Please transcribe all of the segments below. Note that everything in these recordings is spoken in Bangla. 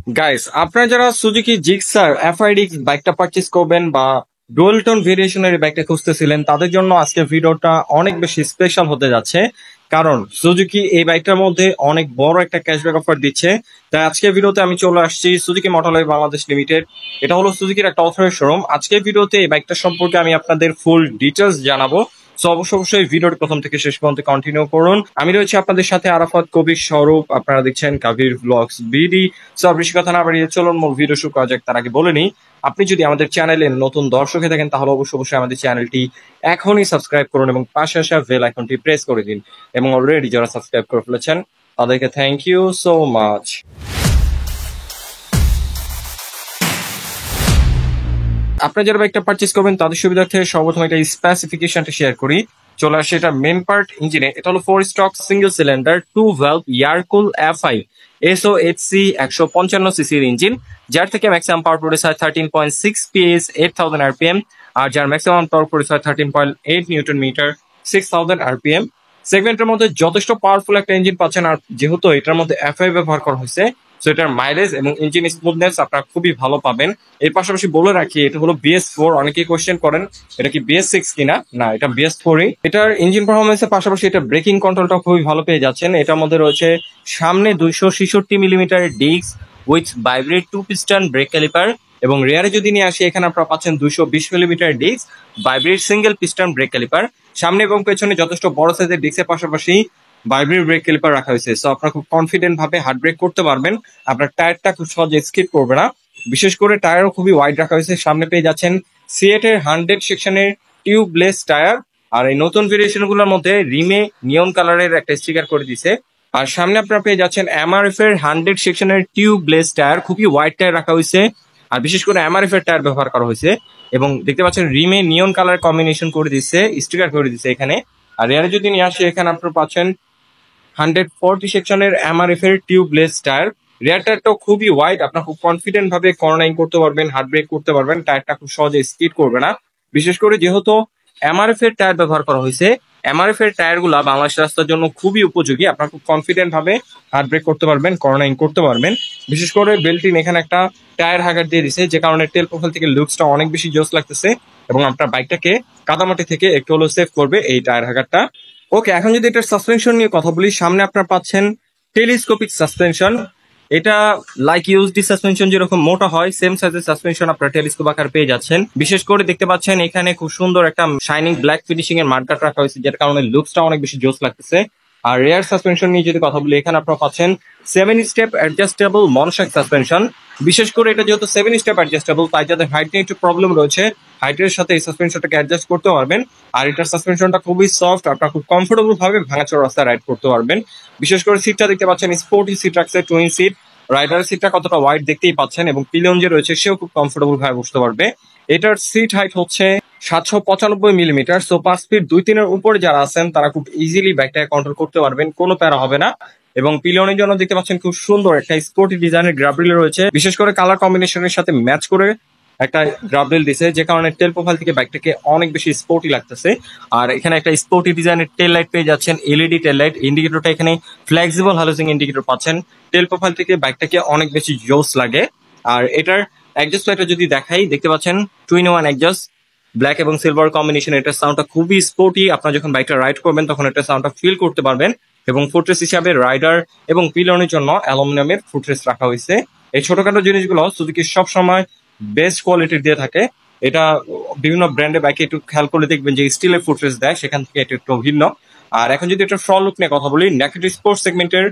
গাইস, আপনারা যারা সুজুকি জিক্সার এফআইডিক্স বাইকটা পারচেজ করবেন বা ডুয়াল টোন ভেরিয়েশনের বাইকটা খুঁজতেছিলেন, তাদের জন্য আজকে ভিডিওটা অনেক বেশি স্পেশাল হতে যাচ্ছে। কারণ সুজুকি এই বাইকটার মধ্যে অনেক বড় একটা ক্যাশব্যাক অফার দিচ্ছে। তাই আজকে ভিডিওতে আমি চলে আসছি সুজুকি মোটরলাইফ বাংলাদেশ লিমিটেড। এটা হলো সুজুকির একটা অথরাইজ শোরুম। আজকের ভিডিওতে এই বাইকটা সম্পর্কে আমি আপনাদের ফুল ডিটেলস জানাবো। সো অবশ্যই ভিডিওটি প্রথম থেকে শেষ পর্যন্ত কন্টিনিউ করুন। আমি রয়েছি আপনাদের সাথে আরাফাত, কবির, স্বরূপ। আপনারা দেখছেন কাবির ব্লগস বিডি। সো বেশি কথা না বাড়িয়ে চলুন মূল ভিডিও শুরু করা যাক। তার আগে বলে নিই, আপনি যদি আমাদের চ্যানেলে নতুন দর্শক হয়ে থাকেন তাহলে অবশ্যই আমাদের চ্যানেলটি এখনই সাবস্ক্রাইব করুন এবং পাশে আসা বেল আইকনটি প্রেস করে দিন। এবং অলরেডি যারা সাবস্ক্রাইব করে ফেলেছেন তাদেরকে থ্যাংক ইউ সো মাচ। আপনারা যারা বাইকটা পারচেজ করবেন তাদের সুবিধার্থে সর্বপ্রথম এটা স্পেসিফিকেশনটা শেয়ার করি। চলে আসে এটা মেন পার্ট ইঞ্জিনে। এটা হলো 4 stroke single cylinder 2 valve air cool FI SOHC 155 সিসির ইঞ্জিন, যার থেকে ম্যাক্সিমাম পাওয়ার প্রডিউস হয় 13.6 PS 8000 RPM, আর যার ম্যাক্সিমাম টর্ক প্রডিউস হয় 13.8 নিউটন মিটার 6000 RPM। সেগমেন্টের মধ্যে যথেষ্ট পাওয়ারফুল একটা ইঞ্জিন পাচ্ছেন। আর যেহেতু এটার মধ্যে এফআই ব্যবহার করা হয়েছে, সো এটার মাইলেজ এবং ইঞ্জিন স্মুথনেস আপনারা খুবই ভালো পাবেন। এর পাশাপাশি বলে রাখি, এটা হলো BS4। অনেকেই কোয়েশ্চেন করেন এটা কি BS6 কিনা। না, এটা BS4ই। এটার ইঞ্জিন পারফরমেন্সের পাশাপাশি এটা ব্রেকিং কন্ট্রোলটা খুবই ভালো পেয়ে যাচ্ছেন। এটার মধ্যে রয়েছে সামনে 266 millimetre disc with vibrate 2 piston brake caliper, এবং রেয়ারে যদি নিয়ে আসি এখানে আপনারা পাচ্ছেন 220 millimetre disc vibrate single piston brake caliper. সামনে এবং পেছনে যথেষ্ট বড় সাইজের ডিস্কের পাশাপাশি ভাইব্রেট ব্রেক ক্যালিপার রাখা হয়েছে। সো আপনারা খুব কনফিডেন্ট ভাবে হার্ড ব্রেক করতে পারবেন। আপনার টায়ারটা খুব সহজে স্কিড করবে না। বিশেষ করে টায়ারও খুবই ওয়াইড রাখা হয়েছে। সামনে পেয়ে যাচ্ছেন সিএট এর 100 সেকশনের টিউবলেস টায়ার। আর এই নতুন ভেরিয়েশন গুলোর মধ্যে রিমে নিয়ন কালারের একটা স্টিকার করে দিছে। আর সামনে আপনারা পেয়ে যাচ্ছেন এমআরএফ এর 100 সেকশনের টিউবলেস টায়ার, খুবই ওয়াইড টায়ার রাখা হয়েছে। আর বিশেষ করে এমআরএফ এর টায়ার ব্যবহার করা হয়েছে। এবং দেখতে পাচ্ছেন রিমে নিয়ন কালার কম্বিনেশন করে দিচ্ছে, স্টিকার করে দিচ্ছে এখানে। আর রেয়ারে যদি নিয়ে আসি এখানে আপনারা পাচ্ছেন 140 সেকশনের এমআরএফ এর টিউবলেস টায়ার। রেয়ার টায়ারটাও খুবই ওয়াইড, আপনার খুব কনফিডেন্ট ভাবে কর্নারিং করতে পারবেন, হার্ড ব্রেক করতে পারবেন। টায়ারটা খুব সহজে স্কিড করবে না। বিশেষ করে যেহেতু এমআরএফ এর টায়ার ব্যবহার করা হয়েছে, এমআরএফ এর টায়ার গুলা বাংলাদেশ রাস্তার জন্য খুবই উপযোগী। আপনার খুব কনফিডেন্ট ভাবে হার্ড ব্রেক করতে পারবেন, কর্নারিং করতে পারবেন। বিশেষ করে বেল্টিন এখানে একটা টায়ার হাগার দিয়ে দিছে, যে কারণে টেল প্রোফাইল থেকে লুকসটা অনেক বেশি জোস লাগতেছে এবং আপনার বাইকটাকে কাদামাটি থেকে একটু হলেও সেভ করবে এই টায়ার হাগারটা। ওকে, এখন যদি এটার সাসপেনশন নিয়ে কথা বলি, সামনে আপনারা পাচ্ছেন টেলিস্কোপিক সাসপেনশন। এটা লাইক ইউএসডি সাসপেনশন যেরকম মোটা হয়, সেম সাইজের সাসপেনশন আপনারা টেলিস্কোপ আকার পেয়ে যাচ্ছেন। বিশেষ করে দেখতে পাচ্ছেন এখানে খুব সুন্দর একটা শাইনিং ব্ল্যাক ফিনিশিং এর মার্কার রাখা হয়েছে, যেটার কারণে লুকসটা অনেক বেশি জোস লাগতেছে। আর রেয়ার সাসপেনশন নিয়ে যদি কথা বলি, এখানে আপনারা পাচ্ছেন 7 স্টেপ অ্যাডজাস্টেবল মনোশক সাসপেনশন। বিশেষ করে এটা যেহেতু 7 স্টেপ অ্যাডজাস্টেবল, তাই যাদের হাইট নিয়ে একটু প্রবলেম রয়েছে, হাইটের সাথে এই সাসপেনশনটাকে অ্যাডজাস্ট করতে পারবেন। আর এটার সাসপেনশনটা খুবই সফট, আপনারা খুব কমফোর্টেবল ভাবে ভাঙাচোরা রাস্তায় রাইড করতে পারবেন। বিশেষ করে সিটটা দেখতে পাচ্ছেন স্পোর্টি সিট রাখছে, টুইন সিট। রাইডারের সিটটা কতটা ওয়াইড দেখতেই পাচ্ছেন, এবং পিলিয়ন যে রয়েছে সেও খুব কমফোর্টেবল ভাবে বসতে পারবে। এটার সিট হাইট হচ্ছে 795 মিলিমিটার। সো 5 ফিট 2-3 উপরে যারা আছেন তারা খুব ইজিলি বাইকটাকে কন্ট্রোল করতে পারবেন, কোনো প্যারা হবে না। এবং পিলিয়নের জন্য দেখতে পাচ্ছেন খুব সুন্দর একটা স্পোর্টি ডিজাইনের গ্রাবরিল রয়েছে। বিশেষ করে কালার কম্বিনেশনের সাথে ম্যাচ করে একটা গ্রাবরিল দিছে, যে কারণে টেল প্রোফাইল থেকে বাইকটাকে অনেক বেশি স্পোর্টি লাগতেছে। আর এখানে একটা স্পোর্টি ডিজাইনের টেল লাইট পেয়ে যাচ্ছেন, এলইডি টেল লাইট। ইন্ডিকেটরটা এখানে ফ্লেক্সিবল হ্যালোজেন ইন্ডিকেটর পাচ্ছেন। টেল প্রোফাইল থেকে বাইকটাকে অনেক বেশি জোস লাগে। আর এটার অ্যাডজাস্ট লাইটটা যদি দেখাই, দেখতে পাচ্ছেন 2-in-1 অ্যাডজাস্ট, ব্ল্যাক এবং সিলভার কম্বিনেশন। এটার সাউন্ডটা খুবই স্পোর্টি। আপনারা যখন বাইকটা রাইড করবেন তখন এটার সাউন্ডটা ফিল করতে পারবেন। এবং ফুটরেস হিসাবে রাইডার এবং পিলিয়নের জন্য অ্যালুমিনিয়ামের ফুটরেস রাখা হয়েছে। এই ছোটখাটো জিনিসগুলো সুজুকি সবসময় বেস্ট কোয়ালিটির দিয়ে থাকে। এটা বিভিন্ন ব্র্যান্ডের বাইকে একটু খেয়াল করলে দেখবেন যে স্টিলের ফুটরেস দেয়, সেখান থেকে এটা একটু ভিন্ন। আর এখন যদি এটা ফ্রন্ট লুক নিয়ে কথা বলি, নেকেড স্পোর্টস সেগমেন্টের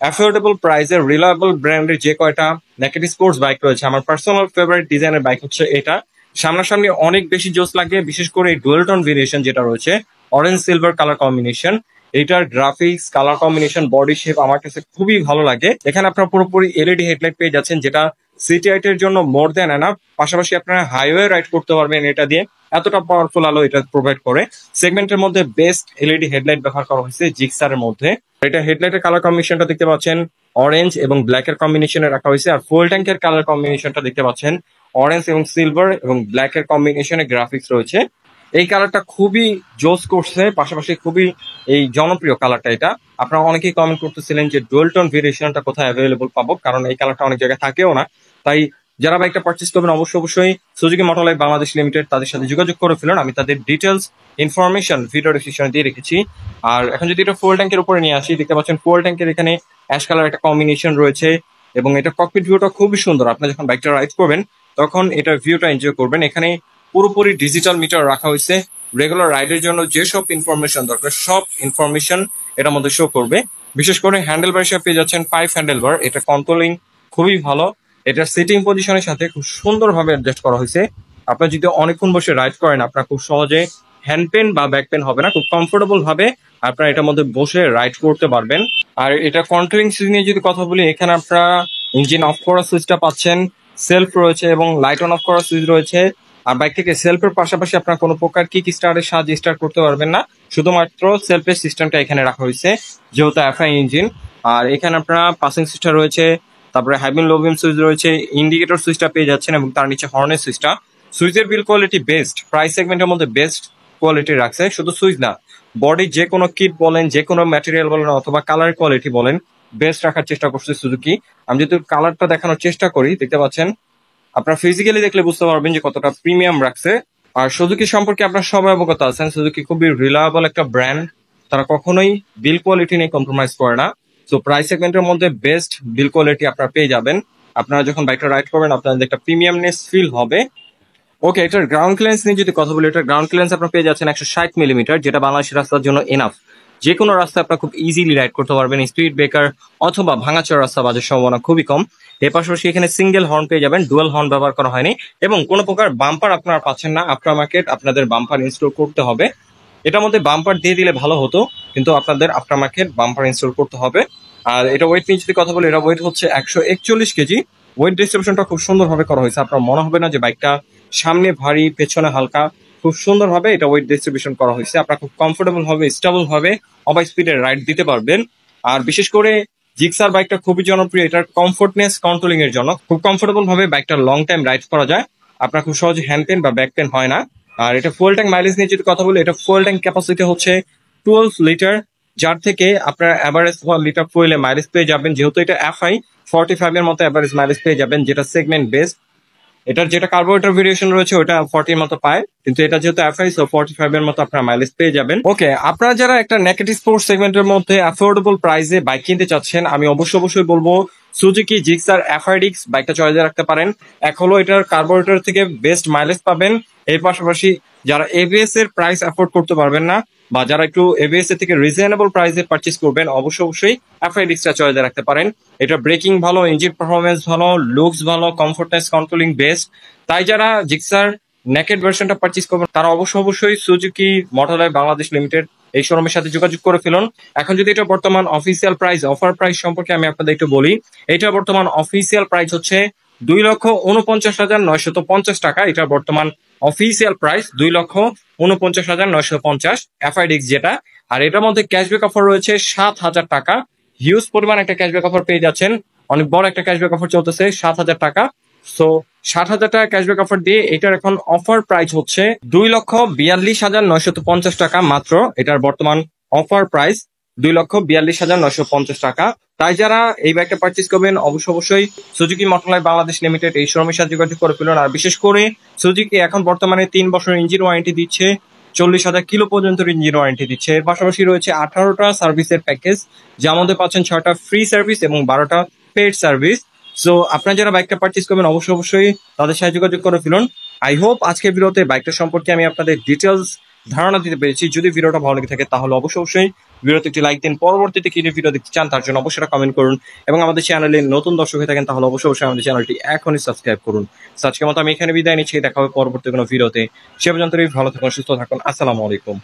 অ্যাফোর্ডেবল প্রাইসের রিলায়েবল ব্র্যান্ডের যে কয়টা নেকেড স্পোর্টস বাইক রয়েছে, আমার পার্সোনাল ফেভারিট ডিজাইনের বাইক হচ্ছে এটা। সামনাসামনি অনেক বেশি জোস লাগে। বিশেষ করে এই ডুয়েল টোন ভেরিয়েশন যেটা রয়েছে, অরেঞ্জ সিলভার কালার কম্বিনেশন, এইটার graphics, colour combination, body shape আমার কাছে খুবই ভালো লাগে। এখানে আপনারা পুরোপুরি এলইডি হেডলাইট পেয়ে যাচ্ছেন, যেটা সিটি রাইডের জন্য মোর দেন এনাফ। পাশাপাশি আপনারা হাইওয়ে রাইড করতে পারবেন এটা দিয়ে, এতটা পাওয়ারফুল আলো এটা প্রোভাইড করে। সেগমেন্টের মধ্যে বেস্ট এলইডি হেডলাইট ব্যবহার করা হয়েছে জিক্সারের মধ্যে। এটা হেডলাইটের কালার কম্বিনেশনটা দেখতে পাচ্ছেন অরেঞ্জ এবং ব্ল্যাক এর কম্বিনেশনে রাখা হয়েছে। আর ফুল ট্যাঙ্কের কালার কম্বিনেশনটা দেখতে পাচ্ছেন অরেঞ্জ এবং সিলভার এবং ব্ল্যাক এর কম্বিনেশনে গ্রাফিক্স রয়েছে। এই কালারটা খুবই জোস করছে, পাশাপাশি খুবই এই জনপ্রিয় কালারটা এটা। আপনারা অনেকেই কমেন্ট করতেছিলেন যে ডুয়াল টোন ভেরিয়েশনটা কোথায় অ্যাভেলেবল পাবো, কারণ এই কালারটা অনেক জায়গায় থাকেও না। তাই যারা বাইকটা পারচেস করবেন অবশ্যই Suzuki motor life Bangladesh limited তাদের সাথে যোগাযোগ করে ফেলুন। আমি তাদের ডিটেলস ইনফরমেশন ভিডিও ডিসক্রিপশনে দিয়ে রেখেছি। আর এখন যদি এটা ফুয়েল ট্যাঙ্কের উপরে নিয়ে আসি, দেখতে পাচ্ছেন ফুয়েল ট্যাঙ্কের এখানে অ্যাশ কালার একটা কম্বিনেশন রয়েছে এবং এটা ককপিট ভিউটা খুবই সুন্দর। আপনি যখন বাইকটা রাইড করবেন তখন এটা ভিউটা এনজয় করবেন। এখানে পুরোপুরি ডিজিটাল মিটার রাখা হয়েছে, রেগুলার রাইডের জন্য যেসব ইনফরমেশন দরকার সব ইনফরমেশন এটার মধ্যে শো করবে। বিশেষ করে হ্যান্ডেল বার হিসেবে পেয়ে যাচ্ছেন 5 হ্যান্ডেল বার, এটা কন্ট্রোলিং খুবই ভালো। এটা সিটিং পজিশনের সাথে খুব সুন্দরভাবে অ্যাডজাস্ট করা হয়েছে। আপনার যদি অনেকক্ষণ বসে রাইড করেন আপনার খুব সহজে হ্যান্ড পেন বা ব্যাক পেন হবে না, খুব কমফোর্টেবল ভাবে আপনারা এটার মধ্যে বসে রাইড করতে পারবেন। আর এটা কন্ট্রোলিং সুইচ নিয়ে যদি কথা বলি, এখানে আপনারা ইঞ্জিন অফ করার সুইচটা পাচ্ছেন, সেলফ রয়েছে এবং লাইট অন অফ করার সুইচ রয়েছে। আর বাইক থেকে সেলফের পাশাপাশি আপনার কোনো প্রকার কিক স্টার্টের সাহায্যে স্টার্ট করতে পারবেন না, শুধুমাত্র সেলফের সিস্টেমটা এখানে রাখা হয়েছে যেহেতু এফআই ইঞ্জিন। আর এখানে আপনারা পাসিং সুইচটা রয়েছে, তারপরে হাইবিম লো বিম সুইচ রয়েছে, ইন্ডিকেটর সুইচটা পেয়ে যাচ্ছেন এবং তার নিচে হর্নের সুইচটা। সুইচের বিল কোয়ালিটি বেস্ট, প্রাইস সেগমেন্টের মধ্যে বেস্ট কোয়ালিটি রাখছে। শুধু সুইচ না, বডি যে কোনো কিট বলেন, যে কোনো ম্যাটেরিয়াল বলেন অথবা কালার কোয়ালিটি বলেন, বেস্ট রাখার চেষ্টা করছে সুজুকি। আমি যদি কালারটা দেখানোর চেষ্টা করি, দেখতে পাচ্ছেন আপনারা ফিজিক্যালি দেখলে বুঝতে পারবেন যে কতটা প্রিমিয়াম রাখছে। আর সুজুকি সম্পর্কে আপনারা সবাই অবগত আছেন, সুজুকি খুবই রিলায়েবল একটা ব্র্যান্ড, তারা কখনোই বিল কোয়ালিটি নিয়ে কম্প্রোমাইজ করে না। তো প্রাইস সেগমেন্টের মধ্যে বেস্ট বিল কোয়ালিটি আপনারা পেয়ে যাবেন। আপনারা যখন বাইকটা রাইড করবেন আপনাদের একটা প্রিমিয়ামনেস ফিল হবে। ওকে, এটার গ্রাউন্ড ক্লিয়ারেন্স নিয়ে যদি কথা বলি, এটার গ্রাউন্ড ক্লিয়ারেন্স আপনারা পেয়ে যাচ্ছেন 160 মিলিমিটার, যেটা বাংলাদেশের রাস্তার জন্য এনাফ। যে কোনো রাস্তায় আপনারা খুব ইজিলি রাইড করতে পারবেন, স্পিড ব্রেকার অথবা ভাঙাচোরা রাস্তা বাজার সম্ভাবনা খুবই কম। এর পাশাপাশি এখানে সিঙ্গেল হর্ন পেয়ে যাবেন, ডুয়াল হর্ন ব্যবহার করা হয়নি এবং কোনো প্রকার বাম্পার আপনারা পাচ্ছেন না। আফটার মার্কেট আপনাদের বাম্পার ইনস্টল করতে হবে। এটার মধ্যে বাম্পার দিয়ে দিলে ভালো হতো, কিন্তু আপনাদের আফটার মার্কেট বাম্পার ইনস্টল করতে হবে। আর এটা ওয়েট নিয়ে যদি কথা বলি, এটা ওয়েট হচ্ছে 141 কেজি। ওয়েট ডিস্ট্রিবিউশনটা খুব সুন্দরভাবে করা হয়েছে, আপনার মনে হবে না যে বাইকটা সামনে ভারী পেছনে হালকা। খুব সুন্দরভাবে এটা ওয়েট ডিস্ট্রিবিউশন করা হয়েছে, আপনার খুব কমফোর্টেবল হবে, স্টেবল হবে, ওভার স্পিডে রাইড দিতে পারবেন। আর বিশেষ করে জিক্সার বাইকটা খুবই জনপ্রিয় এটার কমফোর্টনেস কন্ট্রোলিং এর জন্য। খুব কমফোর্টেবল ভাবে বাইকটা লং টাইম রাইড করা যায়, আপনার খুব সহজে হ্যান্ড পেন বা ব্যাক পেন হয় না। আর এটা ফুয়েল ট্যাঙ্ক মাইলেজ নিয়ে যদি কথা বলি, এটা ফুয়েল ট্যাঙ্ক ক্যাপাসিটি হচ্ছে 12 লিটার, যার থেকে আপনারা অ্যাভারেজ 1 লিটার ফুয়েলে মাইলেজ পেয়ে যাবেন। যেহেতু এটা এফআই, 45 এর মতো অ্যাভারেজ মাইলেজ পেয়ে যাবেন, যেটা সেগমেন্ট বেস্ট। এটার যেটা কার্বোরেটর ভেরিয়েশন রয়েছে ওটা 40 এর মতো পায়, কিন্তু এটা যেহেতু এফআই সো 45 এর মতো আপনারা মাইলেজ পেয়ে যাবেন। ওকে, আপনারা যারা একটা নেকেড স্পোর্টস সেগমেন্টের মধ্যে অ্যাফোর্ডেবল প্রাইসে বাইক কিনতে চাচ্ছেন, আমি অবশ্যই বলবো সুজুকি জিক্সার এফআইডিক্স বাইকটা চয়েস রাখতে পারেন। এক হলো এটার কার্বোরেটর থেকে বেস্ট মাইলেজ পাবেন, এর পাশাপাশি যারা এবিএস এর প্রাইস অ্যাফোর্ড করতে পারবেন না বা যারা একটু এবিএস এর থেকে রিজনেবল প্রাইসে পারচেজ করবেন, অবশ্যই এফআইডিক্সটা চয়েস রাখতে পারেন। এটা ব্রেকিং ভালো, ইঞ্জিন পারফরমেন্স ভালো, লুকস ভালো, কমফোর্টনেস কন্ট্রোলিং বেস্ট। তাই যারা জিক্সার নেকেড ভার্সনটা পারচেজ করবেন তারা অবশ্যই Suzuki motor life Bangladesh limited এই শোরুমের সাথে যোগাযোগ করে ফেলুন। এখন যদি এটা বর্তমান অফিসিয়াল প্রাইস, অফার প্রাইস সম্পর্কে আমি আপনাদের একটু বলি, এটা বর্তমান অফিসিয়াল প্রাইস হচ্ছে 2,49,950 টাকা। এটা বর্তমান অফিসিয়াল প্রাইস 2,49,950 এফআইডিক্স যেটা। আর এটার মধ্যে ক্যাশব্যাক অফার রয়েছে 7,000 টাকা, হিউজ পরিমাণ একটা ক্যাশব্যাক অফার পেয়ে যাচ্ছেন, অনেক বড় একটা ক্যাশব্যাক অফার চলতেছে 7,000 টাকা। সো 7,000 টাকা ক্যাশব্যাক অফার দিয়ে এটার এখন অফার প্রাইস হচ্ছে 2,42,950 টাকা মাত্র। এটার বর্তমান অফার প্রাইস 2,42,950 টাকা। তাই যারা এই বাইকটা পারচেজ করবেন অবশ্যই Suzuki motor life Bangladesh limited এই শোরুমের সাথে যোগাযোগ করে ফেলুন। আর বিশেষ করে সুজুকি এখন বর্তমানে 3 বছর ইঞ্জিন ওয়ারেন্টি দিচ্ছে, 40,000 কিলো পর্যন্ত ইঞ্জিন ওয়ারেন্টি দিচ্ছে। এর পাশাপাশি রয়েছে 18টা সার্ভিসের প্যাকেজ, যার মধ্যে পাচ্ছেন 6টা ফ্রি সার্ভিস এবং 12টা পেড সার্ভিস। সো আপনারা যারা বাইকটা পারচেজ করবেন অবশ্যই তাদের সাথে যোগাযোগ করে ফেলুন। আই হোপ আজকের ভিডিওতে বাইকটা সম্পর্কে আমি আপনাদের ডিটেলস ধারণা দিতে পেরেছি। যদি ভিডিওটা ভালো লেগে থাকে তাহলে অবশ্যই ভিডিওতে একটি লাইক দিন। পরবর্তীতে কি ভিডিও দেখতে চান তার জন্য অবশ্যই কমেন্ট করুন এবং আমাদের চ্যানেলে নতুন দর্শক হয়ে থাকেন তাহলে অবশ্যই আমাদের চ্যানেলটি এখনই সাবস্ক্রাইব করুন। আজকের মতো আমি এখানে বিদায় নিচ্ছি, দেখা হবে পরবর্তী কোনো ভিডিওতে। সে পর্যন্ত ভালো থাকুন, সুস্থ থাকুন, আসসালামু আলাইকুম।